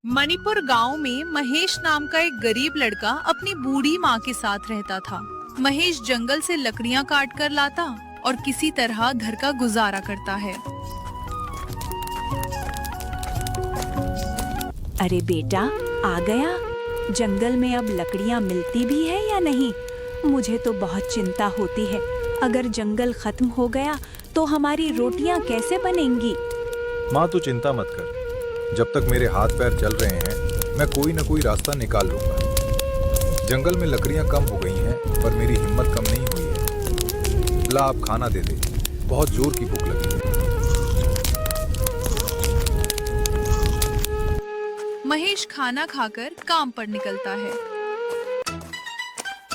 मणिपुर गांव में महेश नाम का एक गरीब लड़का अपनी बूढ़ी माँ के साथ रहता था। महेश जंगल से लकड़ियाँ काट कर लाता और किसी तरह घर का गुजारा करता है। अरे बेटा, आ गया। जंगल में अब लकड़ियाँ मिलती भी है या नहीं? मुझे तो बहुत चिंता होती है। अगर जंगल खत्म हो गया तो हमारी रोटियाँ कैसे बनेंगी? माँ तू चिंता मत कर, जब तक मेरे हाथ पैर चल रहे हैं मैं कोई न कोई रास्ता निकाल लूंगा। जंगल में लकड़ियाँ कम हो गई हैं पर मेरी हिम्मत कम नहीं हुई है। ला आप खाना दे दे, बहुत जोर की भूख लगी है। महेश खाना खाकर काम पर निकलता है।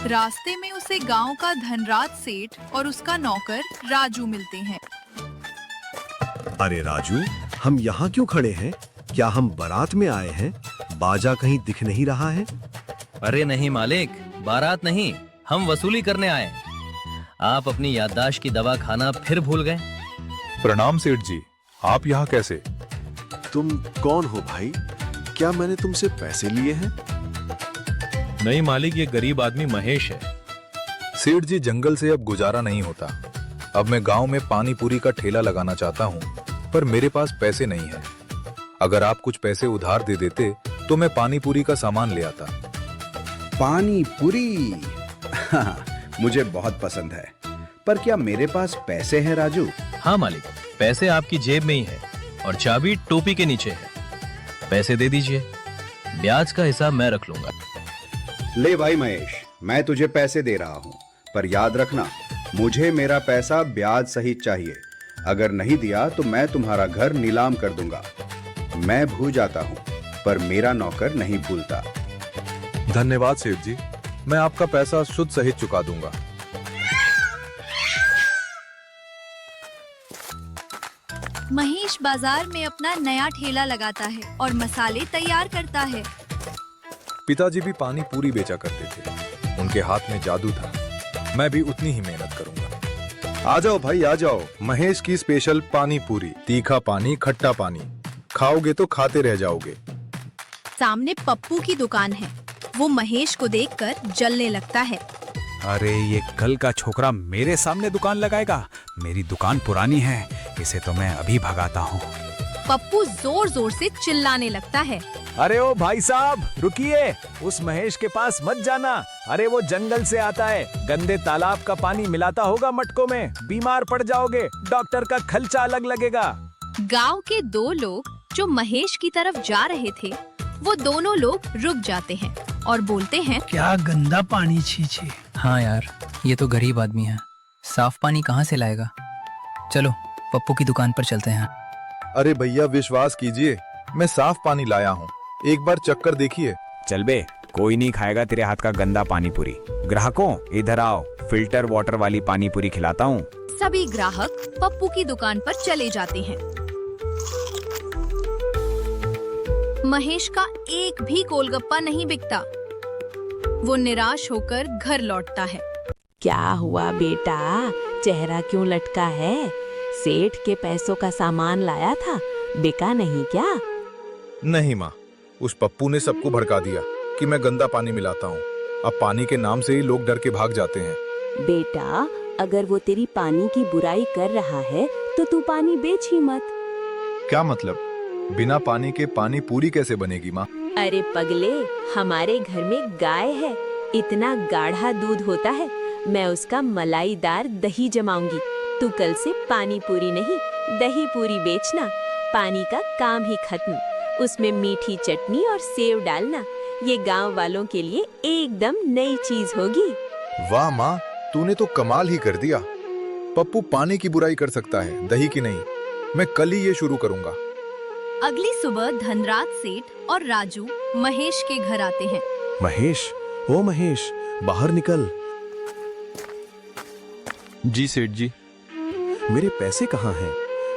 रास्ते में उसे गांव का धनराज सेठ और उसका नौकर राजू मिलते हैं। अरे राजू, हम यहाँ क्यों खड़े हैं? क्या हम बारात में आए हैं? बाजा कहीं दिख नहीं रहा है। अरे नहीं मालिक, बारात नहीं, हम वसूली करने आए। आप अपनी याददाश्त की दवा खाना फिर भूल गए। प्रणाम सेठ जी, आप यहाँ कैसे? तुम कौन हो भाई? क्या मैंने तुमसे पैसे लिए हैं? नहीं मालिक, ये गरीब आदमी महेश है। सेठ जी, जंगल से अब गुजारा नहीं होता। अब मैं गांव में पानी पूरी का ठेला लगाना चाहता हूँ, पर मेरे पास पैसे नहीं है। अगर आप कुछ पैसे उधार दे देते तो मैं पानी पूरी का सामान ले आता। पानी पूरी मुझे बहुत पसंद है, पर क्या मेरे पास पैसे हैं राजू? हाँ मालिक, पैसे आपकी जेब में ही है और चाबी टोपी के नीचे है। पैसे दे दीजिए, ब्याज का हिसाब मैं रख लूंगा। ले भाई महेश, मैं तुझे पैसे दे रहा हूँ, पर याद रखना मुझे मेरा पैसा ब्याज सहित चाहिए। अगर नहीं दिया तो मैं तुम्हारा घर नीलाम कर दूंगा। मैं भूल जाता हूँ पर मेरा नौकर नहीं भूलता। धन्यवाद सेठ जी, मैं आपका पैसा शुद्ध सहित चुका दूंगा। महेश बाजार में अपना नया ठेला लगाता है और मसाले तैयार करता है। पिताजी भी पानी पूरी बेचा करते थे, उनके हाथ में जादू था। मैं भी उतनी ही मेहनत करूंगा। आ जाओ भाई आ जाओ, महेश की स्पेशल पानी पूरी, तीखा पानी खट्टा पानी, खाओगे तो खाते रह जाओगे। सामने पप्पू की दुकान है। वो महेश को देखकर जलने लगता है। अरे ये कल का छोकरा मेरे सामने दुकान लगाएगा। मेरी दुकान पुरानी है, इसे तो मैं अभी भगाता हूँ। पप्पू जोर जोर से चिल्लाने लगता है। अरे ओ भाई साहब, रुकिए, उस महेश के पास मत जाना। अरे वो जंगल से आता है, गंदे तालाब का पानी मिलाता होगा मटकों में, बीमार पड़ जाओगे, डॉक्टर का खर्चा अलग लगेगा। गांव के दो लोग जो महेश की तरफ जा रहे थे, वो दोनों लोग रुक जाते हैं और बोलते हैं, क्या गंदा पानी, छी छी। हाँ यार, ये तो गरीब आदमी है, साफ पानी कहाँ से लाएगा। चलो पप्पू की दुकान पर चलते हैं। अरे भैया विश्वास कीजिए, मैं साफ पानी लाया हूँ, एक बार चक्कर देखिए। चल बे, कोई नहीं खाएगा तेरे हाथ का गंदा पानी पूरी। ग्राहकों इधर आओ, फिल्टर वाटर वाली पानी पूरी खिलाता हूँ। सभी ग्राहक पप्पू की दुकान पर चले जाते हैं। महेश का एक भी गोलगप्पा नहीं बिकता। वो निराश होकर घर लौटता है। क्या हुआ बेटा, चेहरा क्यों लटका है? सेठ के पैसों का सामान लाया था, बिका नहीं क्या? नहीं माँ, उस पप्पू ने सबको भड़का दिया कि मैं गंदा पानी मिलाता हूँ। अब पानी के नाम से ही लोग डर के भाग जाते हैं। बेटा, अगर वो तेरी पानी की बुराई कर रहा है तो तू पानी बेच ही मत। क्या मतलब? बिना पानी के पानी पूरी कैसे बनेगी माँ? अरे पगले, हमारे घर में गाय है, इतना गाढ़ा दूध होता है। मैं उसका मलाईदार दही जमाऊंगी। तू कल से पानी पूरी नहीं, दही पूरी बेचना। पानी का काम ही खत्म। उसमें मीठी चटनी और सेव डालना। ये गांव वालों के लिए एकदम नई चीज होगी। वाह माँ, तूने तो कमाल ही कर दिया। पप्पू पानी की बुराई कर सकता है, दही की नहीं। मैं कल ही ये शुरू करूंगा। अगली सुबह धनराज सेठ और राजू महेश के घर आते हैं। महेश, ओ महेश, बाहर निकल। जी सेठ जी। मेरे पैसे कहाँ हैं?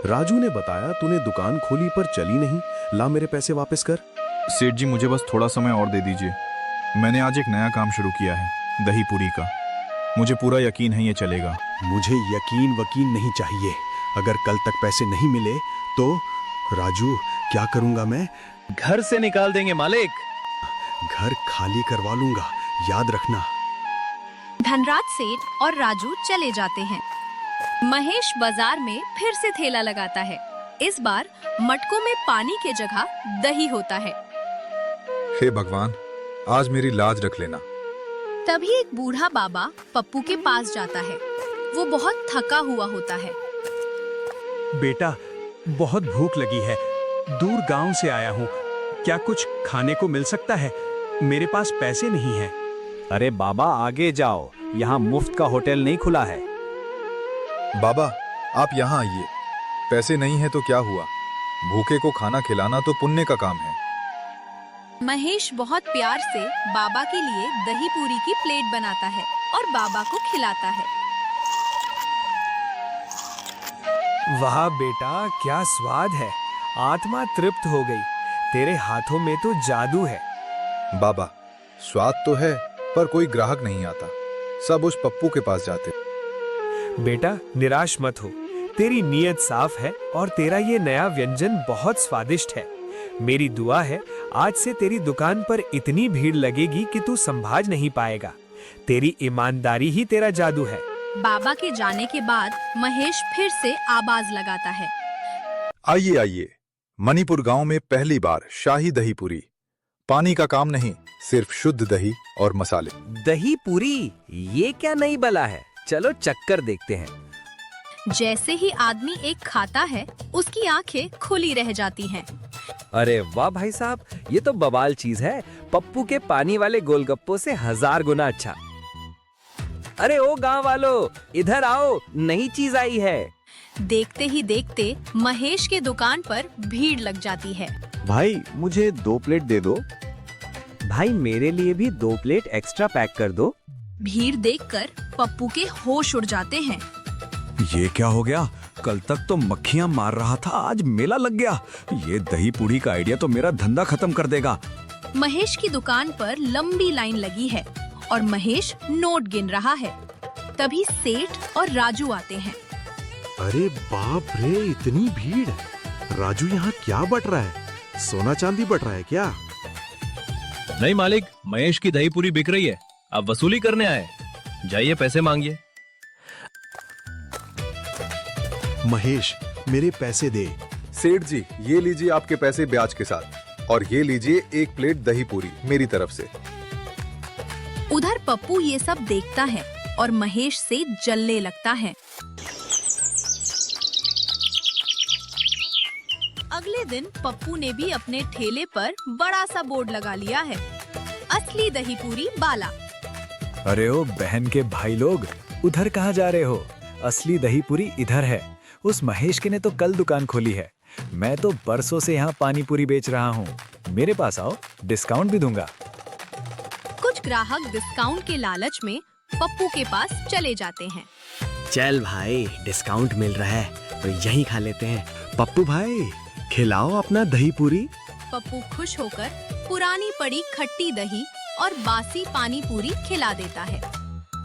राजू ने बताया तूने दुकान खोली पर चली नहीं। ला मेरे पैसे वापस कर। सेठ जी, मुझे बस थोड़ा समय और दे दीजिए। मैंने आज एक नया काम शुरू किया है, दही पूरी का। मुझे पूरा यकीन है ये चलेगा। मुझे यकीन वकीन नहीं चाहिए। अगर कल तक पैसे नहीं मिले तो राजू, क्या करूंगा मैं? घर से निकाल देंगे मालिक। घर खाली करवा लूंगा, याद रखना। धनराज सेठ और राजू चले जाते हैं। महेश बाजार में फिर से ठेला लगाता है। इस बार मटकों में पानी के जगह दही होता है। हे भगवान, आज मेरी लाज रख लेना। तभी एक बूढ़ा बाबा पप्पू के पास जाता है। वो बहुत थका हुआ होता है। बेटा, बहुत भूख लगी है, दूर गांव से आया हूँ, क्या कुछ खाने को मिल सकता है? मेरे पास पैसे नहीं हैं। अरे बाबा आगे जाओ, यहाँ मुफ्त का होटल नहीं खुला है। बाबा, आप यहाँ आइए। पैसे नहीं है तो क्या हुआ, भूखे को खाना खिलाना तो पुण्य का काम है। महेश बहुत प्यार से बाबा के लिए दही पूरी की प्लेट बनाता है और बाबा को खिलाता है। वाह बेटा, क्या स्वाद है, आत्मा तृप्त हो गई। तेरे हाथों में तो जादू है। बाबा, स्वाद तो है पर कोई ग्राहक नहीं आता, सब उस पप्पू के पास जाते। बेटा निराश मत हो, तेरी नीयत साफ है और तेरा ये नया व्यंजन बहुत स्वादिष्ट है। मेरी दुआ है आज से तेरी दुकान पर इतनी भीड़ लगेगी कि तू संभाज नहीं पाएगा। तेरी ईमानदारी ही तेरा जादू है। बाबा के जाने के बाद महेश फिर से आवाज लगाता है। आइए आइए, मणिपुर गांव में पहली बार शाही दही पूरी। पानी का काम नहीं, सिर्फ शुद्ध दही और मसाले। दही पूरी, ये क्या नई बला है? चलो चक्कर देखते हैं। जैसे ही आदमी एक खाता है, उसकी आंखें खुली रह जाती हैं। अरे वाह भाई साहब, ये तो बवाल चीज है, पप्पू के पानी वाले गोलगप्पों से 1000 गुना अच्छा। अरे ओ गांव वालों, इधर आओ, नई चीज आई है। देखते ही देखते महेश के दुकान पर भीड़ लग जाती है। भाई मुझे 2 प्लेट दे दो। भाई मेरे लिए भी 2 प्लेट एक्स्ट्रा पैक कर दो। भीड़ देखकर पप्पू के होश उड़ जाते हैं। ये क्या हो गया? कल तक तो मक्खियां मार रहा था, आज मेला लग गया। ये दही पूड़ी का आइडिया तो मेरा धंधा खत्म कर देगा। महेश की दुकान पर लंबी लाइन लगी है और महेश नोट गिन रहा है। तभी सेठ और राजू आते हैं। अरे बाप रे, इतनी भीड़! राजू यहाँ क्या बट रहा है? सोना चांदी बट रहा है क्या? नहीं मालिक, महेश की दही पूरी बिक रही है, आप वसूली करने आए, जाइए पैसे मांगिए। महेश, मेरे पैसे दे। सेठ जी, ये लीजिए आपके पैसे ब्याज के साथ, और ये लीजिए 1 प्लेट दही पूरी मेरी तरफ से। उधर पप्पू ये सब देखता है और महेश से जलने लगता है। अगले दिन पप्पू ने भी अपने ठेले पर बड़ा सा बोर्ड लगा लिया है, असली दही पूरी बाला। अरे ओ बहन के भाई लोग, उधर कहाँ जा रहे हो? असली दही पूरी इधर है। उस महेश के ने तो कल दुकान खोली है, मैं तो बरसों से यहाँ पानी पूरी बेच रहा हूँ। मेरे पास आओ, डिस्काउंट भी दूंगा। कुछ ग्राहक डिस्काउंट के लालच में पप्पू के पास चले जाते हैं। चल भाई, डिस्काउंट मिल रहा है तो यहीं खा लेते हैं। पप्पू भाई, खिलाओ अपना दही पूरी। पप्पू खुश होकर पुरानी पड़ी खट्टी दही और बासी पानी पूरी खिला देता है।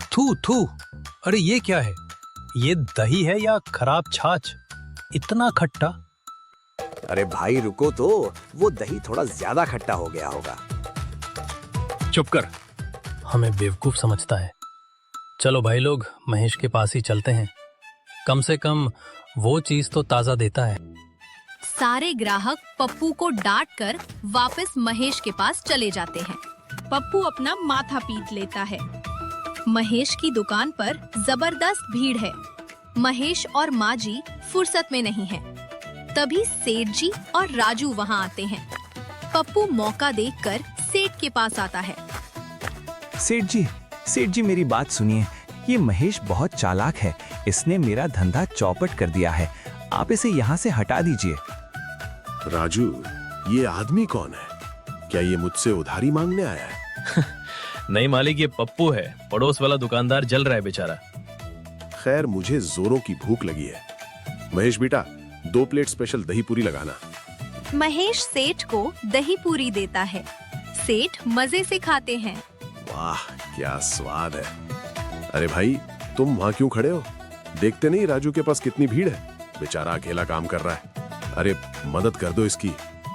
थू थू, अरे ये क्या है? ये दही है या खराब छाछ? इतना खट्टा। अरे भाई रुको तो, वो दही थोड़ा ज्यादा खट्टा हो गया होगा। चुप कर, हमें बेवकूफ समझता है। चलो भाई लोग, महेश के पास ही चलते हैं, कम से कम वो चीज तो ताजा देता है। सारे ग्राहक पप्पू को डांट कर वापस महेश के पास चले जाते हैं। पप्पू अपना माथा पीट लेता है। महेश की दुकान पर जबरदस्त भीड़ है। महेश और माँ जी फुर्सत में नहीं है। तभी सेठ जी और राजू वहाँ आते हैं। पप्पू मौका देखकर सेठ के पास आता है। सेठ जी मेरी बात सुनिए, ये महेश बहुत चालाक है, इसने मेरा धंधा चौपट कर दिया है, आप इसे यहाँ से हटा दीजिए। राजू, ये आदमी कौन है? क्या ये मुझसे उधारी मांगने आया है? नहीं मालिक, ये पप्पू है, पड़ोस वाला दुकानदार जल रहा है बेचारा। खैर, मुझे जोरों की भूख लगी है। महेश बेटा, 2 प्लेट स्पेशल दही पूरी लगाना। महेश सेठ को दही पूरी देता है। सेठ मजे से खाते हैं। वाह, क्या स्वाद है। अरे भाई, तुम वहाँ क्यों खड़े हो? देखते नहीं राजू के पास कितनी भीड़ है? बेचारा अकेला काम कर रहा है। अरे मदद कर दो इसकी।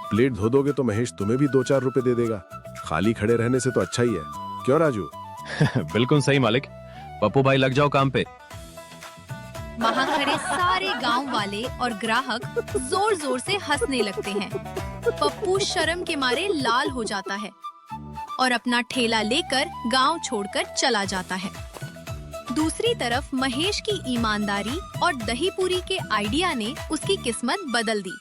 प्लेट धो दोगे तो महेश तुम्हें भी 2-4 रुपए दे देगा। खाली खड़े रहने से तो अच्छा ही है, क्यों राजू? बिल्कुल सही मालिक। पप्पू भाई लग जाओ काम पे। वहाँ खड़े सारे गांव वाले और ग्राहक जोर जोर से हंसने लगते हैं। पप्पू शर्म के मारे लाल हो जाता है और अपना ठेला लेकर गांव छोड़कर चला जाता है। दूसरी तरफ महेश की ईमानदारी और दही पूरी के आइडिया ने उसकी किस्मत बदल दी।